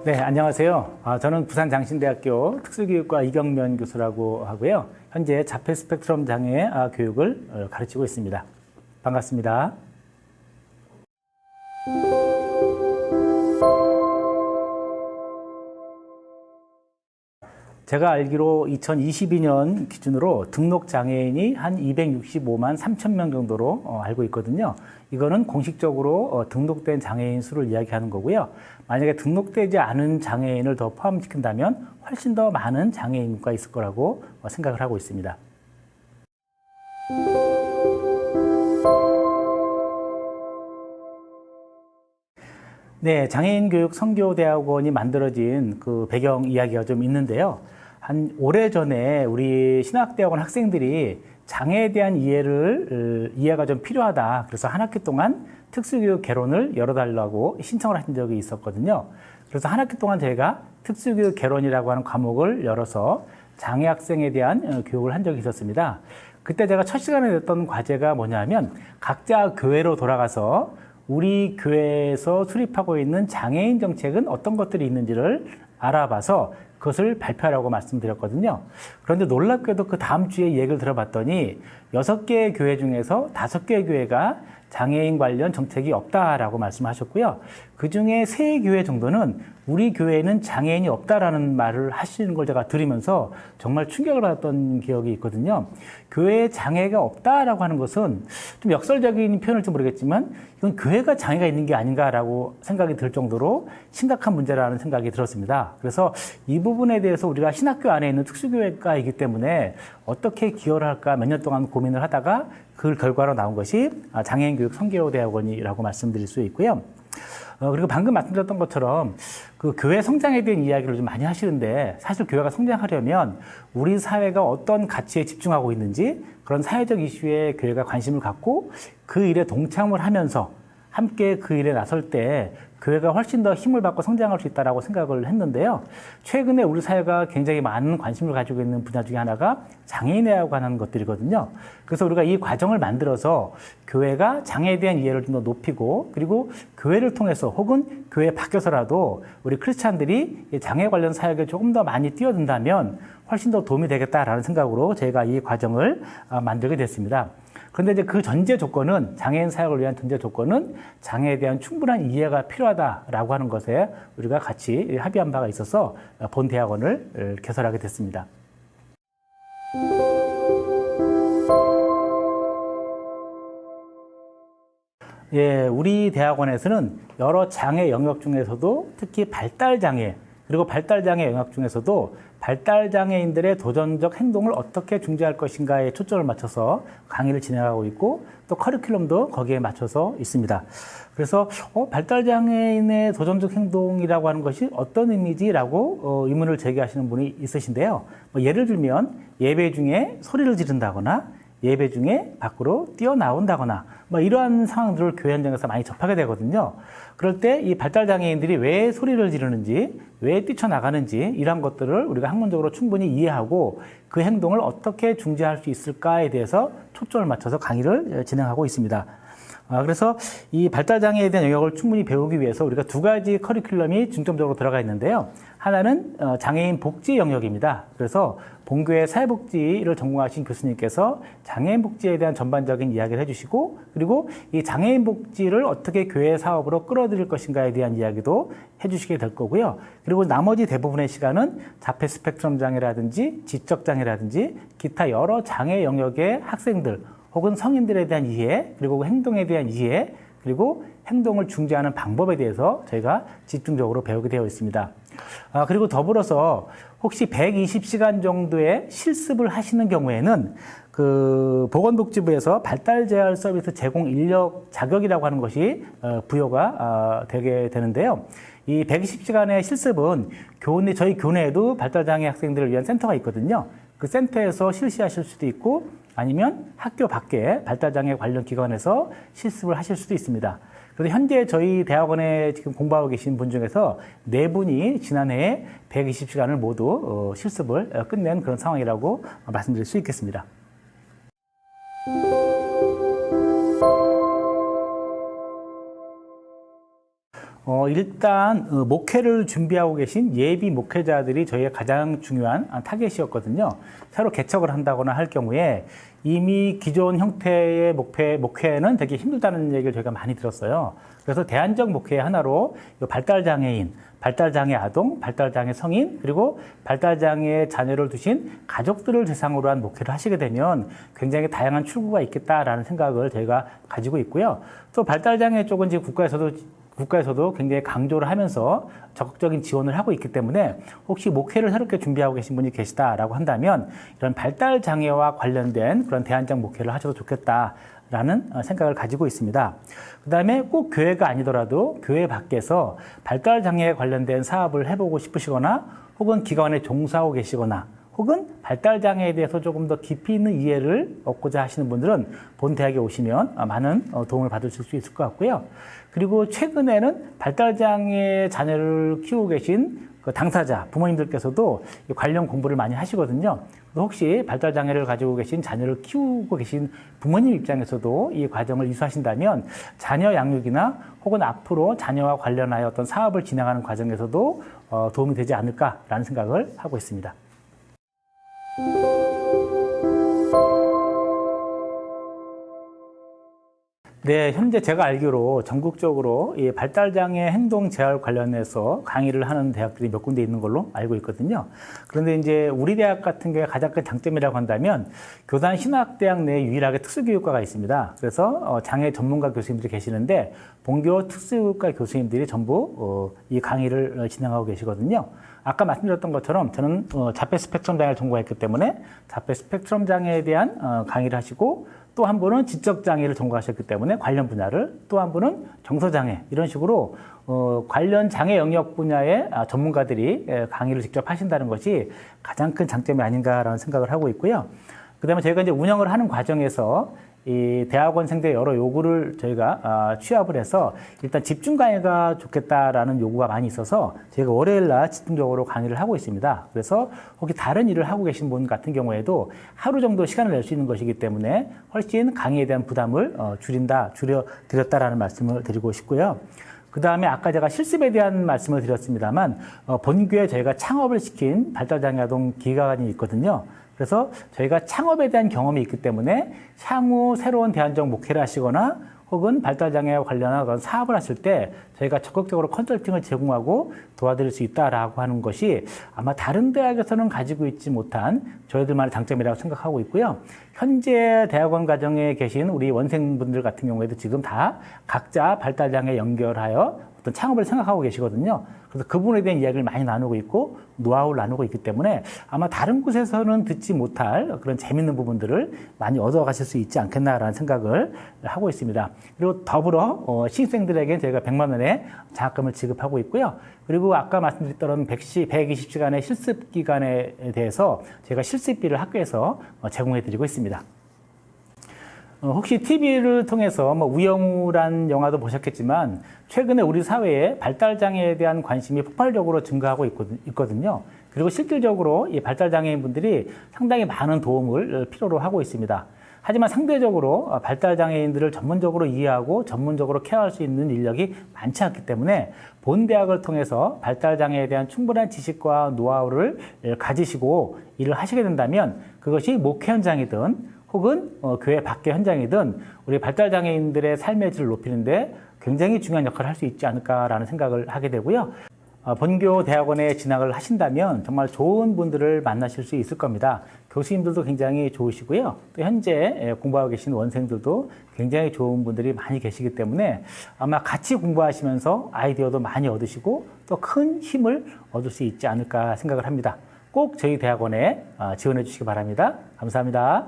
네, 안녕하세요. 저는 부산장신대학교 특수교육과 이경면 교수라고 하고요. 현재 자폐 스펙트럼 장애 교육을 가르치고 있습니다. 반갑습니다. 제가 알기로 2022년 기준으로 등록 장애인이 한 265만 3천 명 정도로 알고 있거든요. 이거는 공식적으로 등록된 장애인 수를 이야기하는 거고요. 만약에 등록되지 않은 장애인을 더 포함시킨다면 훨씬 더 많은 장애인과 있을 거라고 생각을 하고 있습니다. 네, 장애인 교육 선교대학원이 만들어진 그 배경 이야기가 좀 있는데요. 한 오래전에 우리 신학대학원 학생들이 장애에 대한 이해가 좀 필요하다. 그래서 한 학기 동안 특수교육 개론을 열어달라고 신청을 하신 적이 있었거든요. 그래서 한 학기 동안 저희가 특수교육 개론이라고 하는 과목을 열어서 장애 학생에 대한 교육을 한 적이 있었습니다. 그때 제가 첫 시간에 냈던 과제가 뭐냐면 각자 교회로 돌아가서 우리 교회에서 수립하고 있는 장애인 정책은 어떤 것들이 있는지를 알아봐서 그것을 발표하라고 말씀드렸거든요. 그런데 놀랍게도 그 다음 주에 얘기를 들어봤더니 6개의 교회 중에서 5개의 교회가 장애인 관련 정책이 없다라고 말씀하셨고요. 그중에 3교회 정도는 우리 교회에는 장애인이 없다라는 말을 하시는 걸 제가 들으면서 정말 충격을 받았던 기억이 있거든요. 교회에 장애가 없다라고 하는 것은 좀 역설적인 표현일지 모르겠지만 이건 교회가 장애가 있는 게 아닌가라고 생각이 들 정도로 심각한 문제라는 생각이 들었습니다. 그래서 이 부분에 대해서 우리가 신학교 안에 있는 특수교회가이기 때문에 어떻게 기여를 할까 몇 년 동안 고민을 하다가 그 결과로 나온 것이 장애인교육 선교대학원이라고 말씀드릴 수 있고요. 그리고 방금 말씀드렸던 것처럼 그 교회 성장에 대한 이야기를 좀 많이 하시는데 사실 교회가 성장하려면 우리 사회가 어떤 가치에 집중하고 있는지 그런 사회적 이슈에 교회가 관심을 갖고 그 일에 동참을 하면서 함께 그 일에 나설 때 교회가 훨씬 더 힘을 받고 성장할 수 있다고 생각을 했는데요. 최근에 우리 사회가 굉장히 많은 관심을 가지고 있는 분야 중에 하나가 장애인에 관한 것들이거든요. 그래서 우리가 이 과정을 만들어서 교회가 장애에 대한 이해를 좀 더 높이고 그리고 교회를 통해서 혹은 교회 밖에서라도 우리 크리스찬들이 장애 관련 사역에 조금 더 많이 뛰어든다면 훨씬 더 도움이 되겠다라는 생각으로 저희가 이 과정을 만들게 됐습니다. 그런데 이제 그 전제 조건은 장애인 사역을 위한 전제 조건은 장애에 대한 충분한 이해가 필요하다라고 하는 것에 우리가 같이 합의한 바가 있어서 본 대학원을 개설하게 됐습니다. 예, 우리 대학원에서는 여러 장애 영역 중에서도 특히 발달 장애 그리고 발달 장애 영역 중에서도 발달 장애인들의 도전적 행동을 어떻게 중재할 것인가에 초점을 맞춰서 강의를 진행하고 있고 또 커리큘럼도 거기에 맞춰서 있습니다. 그래서 발달 장애인의 도전적 행동이라고 하는 것이 어떤 의미지라고 의문을 제기하시는 분이 있으신데요. 예를 들면 예배 중에 소리를 지른다거나 예배 중에 밖으로 뛰어나온다거나 이러한 상황들을 교회 현장에서 많이 접하게 되거든요. 그럴 때 이 발달장애인들이 왜 소리를 지르는지, 왜 뛰쳐나가는지 이러한 것들을 우리가 학문적으로 충분히 이해하고 그 행동을 어떻게 중재할 수 있을까에 대해서 초점을 맞춰서 강의를 진행하고 있습니다. 그래서 이 발달장애에 대한 영역을 충분히 배우기 위해서 우리가 2가지 커리큘럼이 중점적으로 들어가 있는데요. 하나는 장애인 복지 영역입니다. 그래서 본교회 사회복지를 전공하신 교수님께서 장애인 복지에 대한 전반적인 이야기를 해주시고 그리고 이 장애인 복지를 어떻게 교회 사업으로 끌어들일 것인가에 대한 이야기도 해주시게 될 거고요. 그리고 나머지 대부분의 시간은 자폐 스펙트럼 장애라든지 지적 장애라든지 기타 여러 장애 영역의 학생들 혹은 성인들에 대한 이해, 그리고 행동에 대한 이해, 그리고 행동을 중재하는 방법에 대해서 저희가 집중적으로 배우게 되어 있습니다. 그리고 더불어서 혹시 120시간 정도의 실습을 하시는 경우에는 그 보건복지부에서 발달재활 서비스 제공 인력 자격이라고 하는 것이 부여가 되게 되는데요. 이 120시간의 실습은 저희 교내에도 발달장애 학생들을 위한 센터가 있거든요. 그 센터에서 실시하실 수도 있고 아니면 학교 밖에 발달장애 관련 기관에서 실습을 하실 수도 있습니다. 그래서 현재 저희 대학원에 지금 공부하고 계신 분 중에서 4분이 지난해에 120시간을 모두 실습을 끝낸 그런 상황이라고 말씀드릴 수 있겠습니다. 일단 목회를 준비하고 계신 예비 목회자들이 저희의 가장 중요한 타겟이었거든요. 새로 개척을 한다거나 할 경우에 이미 기존 형태의 목회는 되게 힘들다는 얘기를 저희가 많이 들었어요. 그래서 대안적 목회 하나로 발달장애인, 발달장애 아동, 발달장애 성인, 그리고 발달장애 자녀를 두신 가족들을 대상으로 한 목회를 하시게 되면 굉장히 다양한 출구가 있겠다라는 생각을 저희가 가지고 있고요. 또 발달장애 쪽은 지금 국가에서도 굉장히 강조를 하면서 적극적인 지원을 하고 있기 때문에 혹시 목회를 새롭게 준비하고 계신 분이 계시다라고 한다면 이런 발달 장애와 관련된 그런 대안적 목회를 하셔도 좋겠다라는 생각을 가지고 있습니다. 그다음에 꼭 교회가 아니더라도 교회 밖에서 발달 장애에 관련된 사업을 해보고 싶으시거나 혹은 기관에 종사하고 계시거나 혹은 발달장애에 대해서 조금 더 깊이 있는 이해를 얻고자 하시는 분들은 본 대학에 오시면 많은 도움을 받으실 수 있을 것 같고요. 그리고 최근에는 발달장애 자녀를 키우고 계신 그 당사자, 부모님들께서도 관련 공부를 많이 하시거든요. 혹시 발달장애를 가지고 계신 자녀를 키우고 계신 부모님 입장에서도 이 과정을 이수하신다면 자녀 양육이나 혹은 앞으로 자녀와 관련하여 어떤 사업을 진행하는 과정에서도 도움이 되지 않을까라는 생각을 하고 있습니다. 네, 현재 제가 알기로 전국적으로 이 발달장애 행동 재활 관련해서 강의를 하는 대학들이 몇 군데 있는 걸로 알고 있거든요. 그런데 이제 우리 대학 같은 경우에 가장 큰 장점이라고 한다면 교단 신학대학 내에 유일하게 특수교육과가 있습니다. 그래서 장애 전문가 교수님들이 계시는데 본교 특수교육과 교수님들이 전부 이 강의를 진행하고 계시거든요. 아까 말씀드렸던 것처럼 저는 자폐 스펙트럼 장애를 전공했기 때문에 자폐 스펙트럼 장애에 대한 강의를 하시고 또 한 분은 지적장애를 전공하셨기 때문에 관련 분야를, 또 한 분은 정서장애, 이런 식으로 관련 장애 영역 분야의 전문가들이 강의를 직접 하신다는 것이 가장 큰 장점이 아닌가라는 생각을 하고 있고요. 그 다음에 저희가 이제 운영을 하는 과정에서 이 대학원생들의 여러 요구를 저희가 취합을 해서 일단 집중 강의가 좋겠다라는 요구가 많이 있어서 저희가 월요일 날 집중적으로 강의를 하고 있습니다. 그래서 혹시 다른 일을 하고 계신 분 같은 경우에도 하루 정도 시간을 낼 수 있는 것이기 때문에 훨씬 강의에 대한 부담을 줄여드렸다라는 말씀을 드리고 싶고요. 그 다음에 아까 제가 실습에 대한 말씀을 드렸습니다만 본교에 저희가 창업을 시킨 발달장애 아동 기관이 있거든요. 그래서 저희가 창업에 대한 경험이 있기 때문에 향후 새로운 대안적 목회를 하시거나 혹은 발달장애와 관련한 그런 사업을 하실 때 저희가 적극적으로 컨설팅을 제공하고 도와드릴 수 있다라고 하는 것이 아마 다른 대학에서는 가지고 있지 못한 저희들만의 장점이라고 생각하고 있고요. 현재 대학원 과정에 계신 우리 원생분들 같은 경우에도 지금 다 각자 발달장애 연결하여 어떤 창업을 생각하고 계시거든요. 그래서 그 부분에 대한 이야기를 많이 나누고 있고 노하우를 나누고 있기 때문에 아마 다른 곳에서는 듣지 못할 그런 재밌는 부분들을 많이 얻어가실 수 있지 않겠나라는 생각을 하고 있습니다. 그리고 더불어 신입생들에게 저희가 100만 원의 장학금을 지급하고 있고요. 그리고 아까 말씀드렸던 120시간의 실습 기간에 대해서 저희가 실습비를 학교에서 제공해드리고 있습니다. 혹시 TV를 통해서 우영우란 영화도 보셨겠지만 최근에 우리 사회에 발달장애에 대한 관심이 폭발적으로 증가하고 있거든요. 그리고 실질적으로 이 발달장애인분들이 상당히 많은 도움을 필요로 하고 있습니다. 하지만 상대적으로 발달장애인들을 전문적으로 이해하고 전문적으로 케어할 수 있는 인력이 많지 않기 때문에 본 대학을 통해서 발달장애에 대한 충분한 지식과 노하우를 가지시고 일을 하시게 된다면 그것이 목회 현장이든 혹은 교회 밖의 현장이든 우리 발달장애인들의 삶의 질을 높이는데 굉장히 중요한 역할을 할 수 있지 않을까라는 생각을 하게 되고요. 본교 대학원에 진학을 하신다면 정말 좋은 분들을 만나실 수 있을 겁니다. 교수님들도 굉장히 좋으시고요. 또 현재 공부하고 계신 원생들도 굉장히 좋은 분들이 많이 계시기 때문에 아마 같이 공부하시면서 아이디어도 많이 얻으시고 또 큰 힘을 얻을 수 있지 않을까 생각을 합니다. 꼭 저희 대학원에 지원해 주시기 바랍니다. 감사합니다.